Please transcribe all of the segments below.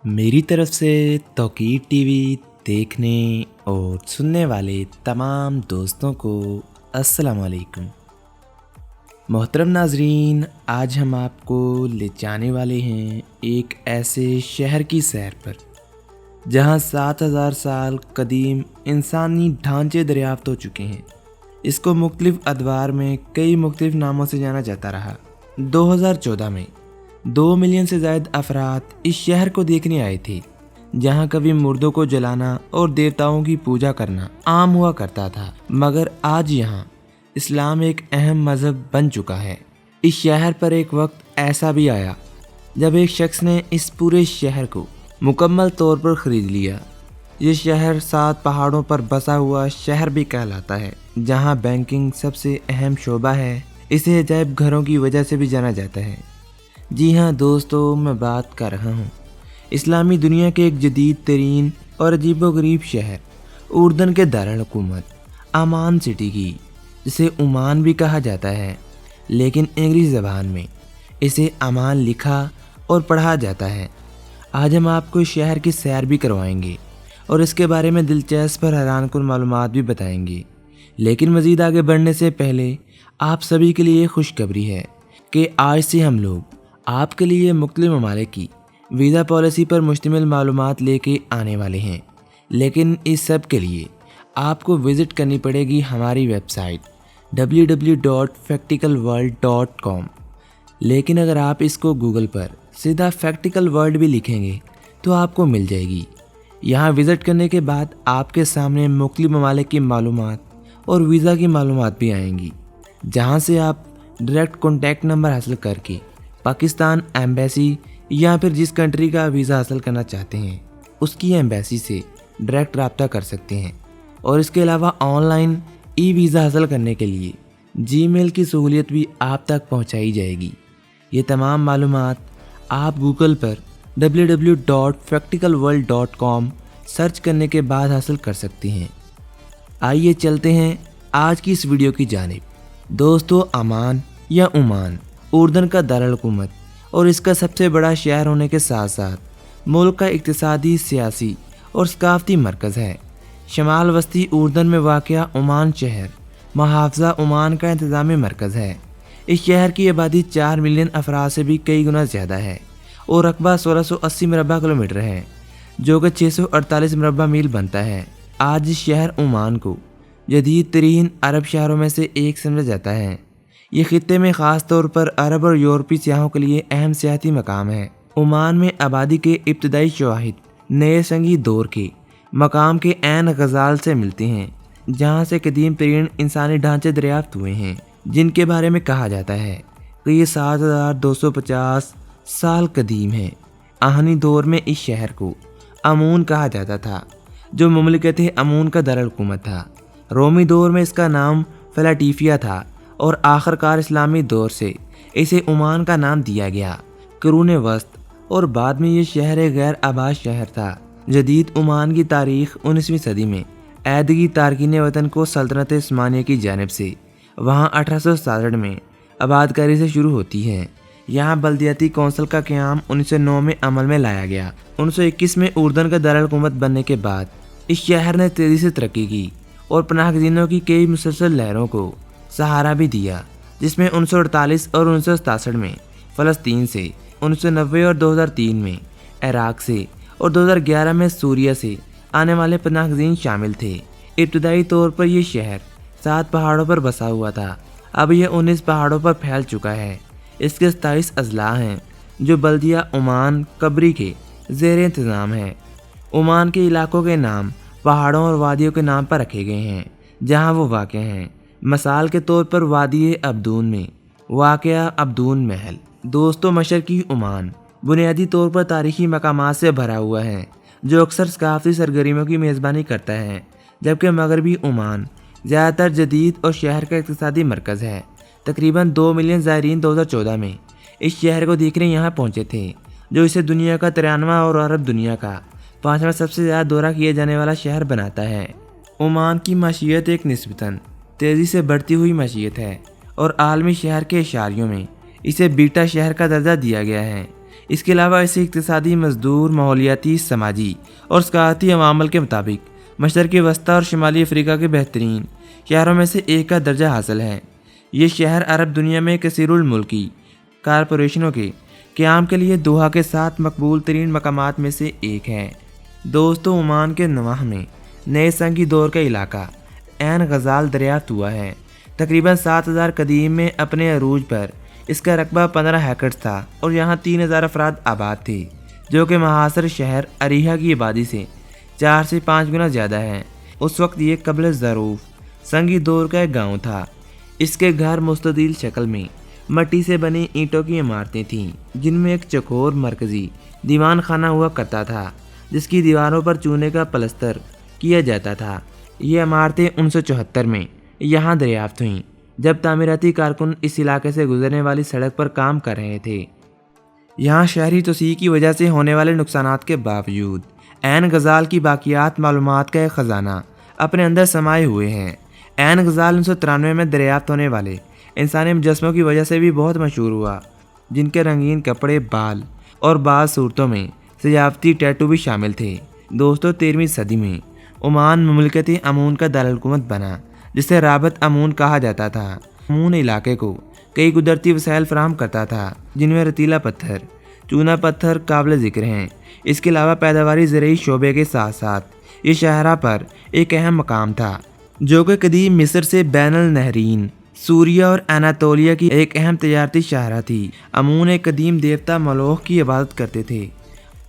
मेरी तरफ से तौकीर टीवी देखने और सुनने वाले तमाम दोस्तों को अस्सलाम वालेकुम। मोहतरम नाजरीन, आज हम आपको ले जाने वाले हैं एक ऐसे शहर की सैर पर जहां 7000 साल कदीम इंसानी ढांचे दरियाफ्त हो चुके हैं। इसको मुख्तलिफ अदवार में कई मुख्तलिफ नामों से जाना जाता रहा। 2014 में 2 मिलियन से ज़ायद अफराद इस शहर को देखने आए थे, जहां कभी मुर्दों को जलाना और देवताओं की पूजा करना आम हुआ करता था, मगर आज यहां इस्लाम एक अहम मज़हब बन चुका है। इस शहर पर एक वक्त ऐसा भी आया जब एक शख्स ने इस पूरे शहर को मुकम्मल तौर पर ख़रीद लिया। ये शहर 7 पहाड़ों पर बसा हुआ शहर भी कहलाता है, जहां बैंकिंग सबसे अहम शोबा है। इसे अजायब घरों की वजह से भी जाना जाता है। जी हाँ दोस्तों, मैं बात कर रहा हूँ इस्लामी दुनिया के एक जदीद तरीन और अजीबोगरीब शहर उर्दन के दारुल हुकूमत अमान सिटी की, जिसे ओमान भी कहा जाता है, लेकिन अंग्रेज़ी ज़बान में इसे अमान लिखा और पढ़ा जाता है। आज हम आपको इस शहर की सैर भी करवाएंगे और इसके बारे में दिलचस्प और हैरानकुन मालूमात भी बताएंगे। लेकिन मज़ीद आगे बढ़ने से पहले आप सभी के लिए खुशखबरी है कि आज से हम लोग आपके लिए मुख्तलिफ ममालिक की वीज़ा पॉलिसी पर मुश्तमिल मालूमात लेके आने वाले हैं। लेकिन इस सब के लिए आपको विज़िट करनी पड़ेगी हमारी वेबसाइट www.facticalworld.com। लेकिन अगर आप इसको गूगल पर सीधा फैक्टिकल वर्ल्ड भी लिखेंगे तो आपको मिल जाएगी। यहाँ विज़िट करने के बाद आपके सामने मुख्तलिफ ममालिक की मालूमात और वीज़ा की मालूमात भी आएंगी, जहाँ से आप डायरेक्ट कॉन्टैक्ट नंबर हासिल करके पाकिस्तान एम्बेसी या फिर जिस कंट्री का वीज़ा हासिल करना चाहते हैं उसकी एम्बेसी से डायरेक्ट रब्ता कर सकते हैं। और इसके अलावा ऑनलाइन ई वीज़ा हासिल करने के लिए जीमेल की सहूलियत भी आप तक पहुंचाई जाएगी। ये तमाम मालूमात आप गूगल पर www.facticalworld.com सर्च करने के बाद हासिल कर सकते हैं। आइए चलते हैं आज की इस वीडियो की जानिब। दोस्तों, अमान या ओमान उर्दन का दारुल हुकूमत और इसका सबसे बड़ा शहर होने के साथ साथ मुल्क का इक़्तिसादी, सियासी और सकाफ़ती मरकज़ है। शमाल वस्ती उर्दन में वाक़या ओमान शहर मुहाफ़ज़ा ओमान का इंतज़ामी मरकज़ है। इस शहर की आबादी 4 मिलियन अफराद से भी कई गुना ज़्यादा है और रकबा 1680 मरबा किलोमीटर है, जो कि 648 मरबा मील बनता है। आज इस शहर ओमान को जदीद तरीन अरब शहरों में से एक समझा जाता है। ये खित्ते में ख़ास तौर पर अरब और यूरोपीय सियाहों के लिए अहम सियाती मकाम है। ओमान में आबादी के इब्तदाई शवाहिद नए संगी दौर के मकाम के ऐन गज़ाल से मिलते हैं, जहाँ से कदीम तरीन इंसानी ढांचे दरियाफ्त हुए हैं, जिनके बारे में कहा जाता है कि ये 7250 साल कदीम है। आहनी दौर में इस शहर को अमून कहा जाता था, जो मुमलिकत अमून का दारुल हुकूमत था। रोमी दौर में इसका नाम फ़लाटीफिया था और आखिरकार इस्लामी दौर से इसे ओमान का नाम दिया गया। कुरून वस्त और बाद में ये शहर एक गैर आबाद शहर था। जदीद ओमान की तारीख़ 19वीं सदी में ऐदगी तारकीन वतन को सल्तनत उस्मानिया की जानिब से वहाँ 1867 में आबादकारी से शुरू होती है। यहाँ बल्दियाती कौंसल का क़याम 1909 में अमल में लाया गया। 1921 में उर्दन का दारुल हुकूमत बनने के बाद इस शहर ने तेज़ी से तरक्की की और पनाहगज़ीनों की कई मुसलसल लहरों को सहारा भी दिया, जिसमें 1948 और 1967 में फ़लस्तीन से, 1990 और 2003 में इराक़ से और 2011 में सूरिया से आने वाले पनाहगज़ीन शामिल थे। इब्तदाई तौर पर यह शहर 7 पहाड़ों पर बसा हुआ था। अब यह 19 पहाड़ों पर फैल चुका है। इसके 27 अजला हैं, जो बल्दिया ओमान कबरी के ज़ेर इंतज़ाम है। ओमान के इलाकों के नाम पहाड़ों और वादियों के नाम पर रखे गए हैं जहाँ वो वाक़ हैं। मिसाल के तौर पर वादी अब्दून में वाक़या अब्दून महल। दोस्तों, मशरक़ी ओमान बुनियादी तौर पर तारीख़ी मकामात से भरा हुआ है, जो अक्सर सकाफ़ती सरगर्मियों की मेज़बानी करता है, जबकि मगरबी ओमान ज़्यादातर जदीद और शहर का इक़्तिसादी मरकज़ है। तकरीबन 2 मिलियन ज़ायरीन 2014 में इस शहर को देखने यहाँ पहुँचे थे, जो इसे दुनिया का 93वां और अरब दुनिया का 5वां सबसे ज़्यादा दौरा किए जाने वाला शहर बनाता है। ओमान की माशियत एक निस्बतन तेज़ी से बढ़ती हुई माशियत है और आलमी शहर के इशारियों में इसे बीटा शहर का दर्जा दिया गया है। اس کے علاوہ اسے اقتصادی، مزدور، ماحولیاتی، سماجی اور ثقافتی عوامل کے مطابق مشرقی وسطی اور شمالی افریقہ کے بہترین شہروں میں سے ایک کا درجہ حاصل ہے۔ یہ شہر عرب دنیا میں کثیر الملکی کارپوریشنوں کے قیام کے لیے دوحہ کے ساتھ مقبول ترین مقامات میں سے ایک ہے۔ دوستو، عمان کے نواح میں نئے سنگی دور کا علاقہ عین غزال دریافت ہوا ہے۔ تقریباً 7000 قدیم میں اپنے عروج پر اس کا رقبہ 15 ایکڑ تھا اور یہاں 3000 افراد آباد تھے، جو کہ محاصر شہر اریحہ کی آبادی سے 4 سے 5 گنا زیادہ ہے۔ اس وقت یہ قبل ظروف سنگی دور کا ایک گاؤں تھا۔ اس کے گھر مستطیل شکل میں مٹی سے بنی اینٹوں کی عمارتیں تھیں، جن میں ایک چوکور مرکزی دیوان خانہ ہوا کرتا تھا، جس کی دیواروں پر چونے کا پلستر کیا جاتا تھا۔ یہ عمارتیں 1974 میں یہاں دریافت ہوئیں، جب تعمیراتی کارکن اس علاقے سے گزرنے والی سڑک پر کام کر رہے تھے۔ یہاں شہری توسیع کی وجہ سے ہونے والے نقصانات کے باوجود عین غزال کی باقیات معلومات کا ایک خزانہ اپنے اندر سمائے ہوئے ہیں۔ عین غزال 1993 میں دریافت ہونے والے انسانی مجسموں کی وجہ سے بھی بہت مشہور ہوا، جن کے رنگین کپڑے، بال اور بعض صورتوں میں سجاوٹی ٹیٹو بھی شامل تھے۔ دوستو، 13ویں صدی میں عمان مملکت امون کا دارالحکومت بنا، جسے رابط امون کہا جاتا تھا۔ امون علاقے کو کئی قدرتی وسائل فراہم کرتا تھا، جن میں ریتیلا پتھر، چونا پتھر قابل ذکر ہیں۔ اس کے علاوہ پیداواری زرعی شعبے کے ساتھ ساتھ یہ شاہراہ پر ایک اہم مقام تھا، جو کہ قدیم مصر سے بین النہرین سوریہ اور اناطولیہ کی ایک اہم تجارتی شاہراہ تھی۔ امون ایک قدیم دیوتا ملوخ کی عبادت کرتے تھے،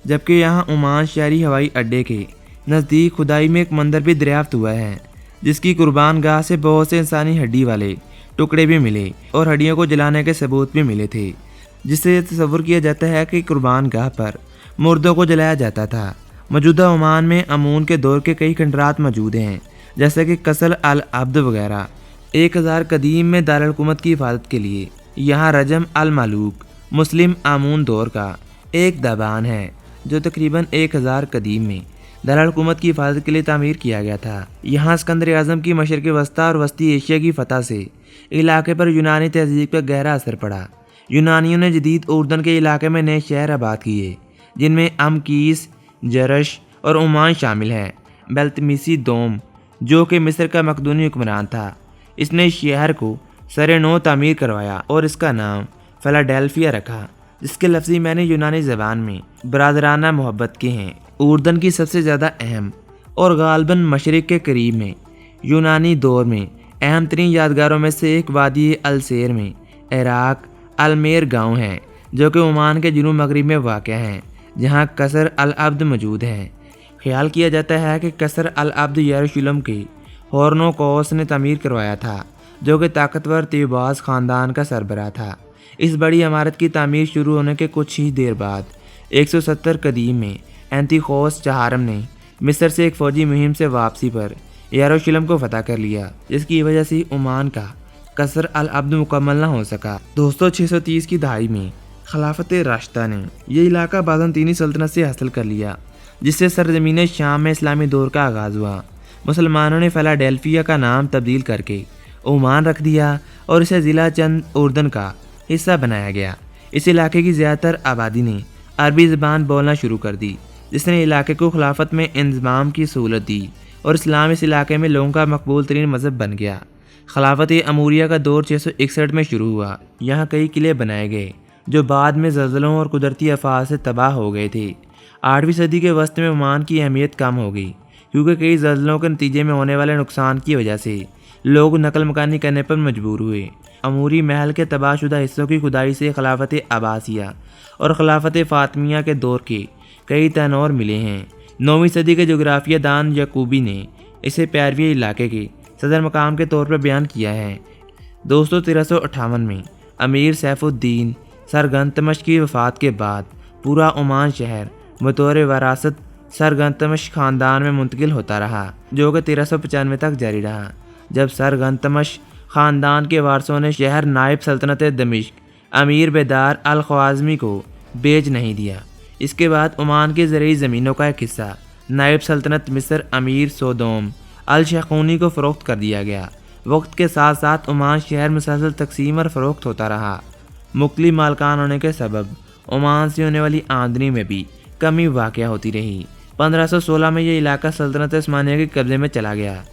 جبکہ یہاں عمان شہری ہوائی اڈے کے نزدیک کھدائی میں ایک مندر بھی دریافت ہوا ہے، جس کی قربان گاہ سے بہت سے انسانی ہڈی والے ٹکڑے بھی ملے اور ہڈیوں کو جلانے کے ثبوت بھی ملے تھے، جس سے یہ تصور کیا جاتا ہے کہ قربان گاہ پر مردوں کو جلایا جاتا تھا۔ موجودہ عمان میں امون کے دور کے کئی کھنڈرات موجود ہیں، جیسے کہ قصر العبد وغیرہ۔ 1000 قدیم میں دارالحکومت کی حفاظت کے لیے یہاں رجم الملوک مسلم آمون دور کا ایک دبان ہے، جو تقریباً 1000 قدیم میں دارالحکومت کی حفاظت کے لیے تعمیر کیا گیا تھا۔ یہاں اسکندر اعظم کی مشرق وسطی اور وسطی ایشیا کی فتح سے علاقے پر یونانی تہذیب کا گہرا اثر پڑا۔ یونانیوں نے جدید اردن کے علاقے میں نئے شہر آباد کیے، جن میں امکیس، جرش اور عمان شامل ہیں۔ بلتمیسی دوم، جو کہ مصر کا مقدونی حکمران تھا، اس نے شہر کو سر نو تعمیر کروایا اور اس کا نام فلاڈیلفیا رکھا، جس کے لفظی معنی یونانی زبان میں برادرانہ محبت کے ہیں۔ اردن کی سب سے زیادہ اہم اور غالباً مشرق کے قریب میں یونانی دور میں اہم ترین یادگاروں میں سے ایک وادی السیر میں عراق المیر گاؤں ہے، جو کہ عمان کے جنوب مغرب میں واقع ہے، جہاں قصر العبد موجود ہے۔ خیال کیا جاتا ہے کہ قصر العبد یروشلم کے ہورنوکوس نے تعمیر کروایا تھا، جو کہ طاقتور تیوباس خاندان کا سربراہ تھا۔ اس بڑی عمارت کی تعمیر شروع ہونے کے کچھ ہی دیر بعد 170 قدیم میں اینتیخوس چہارم نے مصر سے ایک فوجی مہم سے واپسی پر یروشلم کو فتح کر لیا، جس کی وجہ سے عمان کا قصر العبد مکمل نہ ہو سکا۔ دوستو، 630 کی دہائی میں خلافت راشدہ نے یہ علاقہ بازنطینی سلطنت سے حاصل کر لیا، جس سے سرزمین شام میں اسلامی دور کا آغاز ہوا۔ مسلمانوں نے فلاڈیلفیا کا نام تبدیل کر کے عمان رکھ دیا اور اسے ضلع چند اردن کا حصہ بنایا گیا۔ اس علاقے کی زیادہ تر آبادی نے عربی زبان بولنا شروع کر دی، جس نے علاقے کو خلافت میں انضمام کی سہولت دی اور اسلام اس علاقے میں لوگوں کا مقبول ترین مذہب بن گیا۔ خلافت اموریہ کا دور 661 میں شروع ہوا۔ یہاں کئی قلعے بنائے گئے، جو بعد میں زلزلوں اور قدرتی آفات سے تباہ ہو گئے تھے۔ 8ویں صدی کے وسط میں عمان کی اہمیت کم ہو گئی، کیونکہ کئی زلزلوں کے نتیجے میں ہونے والے نقصان کی وجہ سے لوگ نقل مکانی کرنے پر مجبور ہوئے۔ اموری محل کے تباہ شدہ حصوں کی کھدائی سے خلافت عباسیہ اور خلافت فاطمیہ کے دور کے کئی تنور ملے ہیں۔ 9ویں صدی کے جغرافیہ دان یعقوبی نے اسے 15ویں علاقے کے صدر مقام کے طور پر بیان کیا ہے۔ دوستو، 1358 میں امیر سیف الدین سرگنتمش کی وفات کے بعد پورا عمان شہر بطور وراثت سرگنتمش خاندان میں منتقل ہوتا رہا، جو کہ 1395 تک جاری رہا، جب سرگنتمش خاندان کے وارثوں نے شہر نائب سلطنت دمشق امیر بیدار الخوازمی کو بیچ نہیں دیا۔ اس کے بعد عمان کی زرعی زمینوں کا ایک حصہ نائب سلطنت مصر امیر سودوم الشیخونی کو فروخت کر دیا گیا۔ وقت کے ساتھ ساتھ عمان شہر مسلسل تقسیم اور فروخت ہوتا رہا۔ مختلف مالکان ہونے کے سبب ओमान से होने वाली आमदनी में भी कमी वाक़या होती रही। 1516 में ये इलाका सल्तनत उस्मानिया के कब्ज़े में चला गया।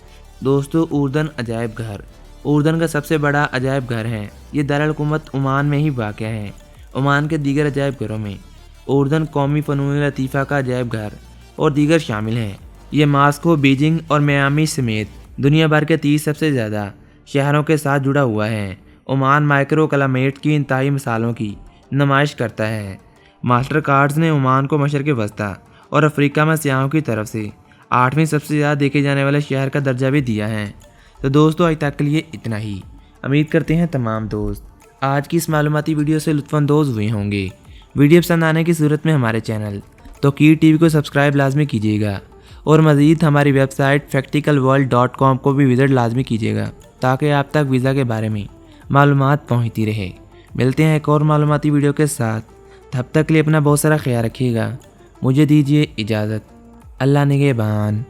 दोस्तों, उर्दन अजायब घर उर्दन का सबसे बड़ा अजायब घर है। ये दारुल-हुकूमत ओमान में ही वाक़या है। ओमान के दीगर अजायब घरों में उर्दन कौमी फ़नून लतीफ़ा का अजायब घर और दीगर शामिल हैं। ये मास्को, बीजिंग और मियामी समेत दुनिया भर के 30 सबसे ज़्यादा शहरों के साथ जुड़ा हुआ है। ओमान माइक्रो क्लाइमेट की इंतहाई मिसालों की नुमाइश करता है। मास्टर कार्ड्स ने ओमान को मशरिक़ वस्ता और अफ्रीका में सियाहों की तरफ से 8वें सबसे ज़्यादा देखे जाने वाले शहर का दर्जा भी दिया है। तो दोस्तों, आज तक के लिए इतना ही। उम्मीद करते हैं तमाम दोस्त आज की इस मालूमाती वीडियो से लुत्फ़अंदोज़ हुए होंगे। वीडियो पसंद आने की सूरत में हमारे चैनल तौक़ीर टीवी को सब्सक्राइब लाजमी कीजिएगा और मज़ीद हमारी वेबसाइट facticalworld.com को भी विज़िट लाजमी कीजिएगा ताकि आप तक वीज़ा के बारे में मालूमात पहुँचती रहे। मिलते हैं एक और मालूमाती वीडियो के साथ। तब तक के लिए अपना बहुत सारा ख्याल रखिएगा। मुझे दीजिए इजाज़त। अल्लाह निगहबान।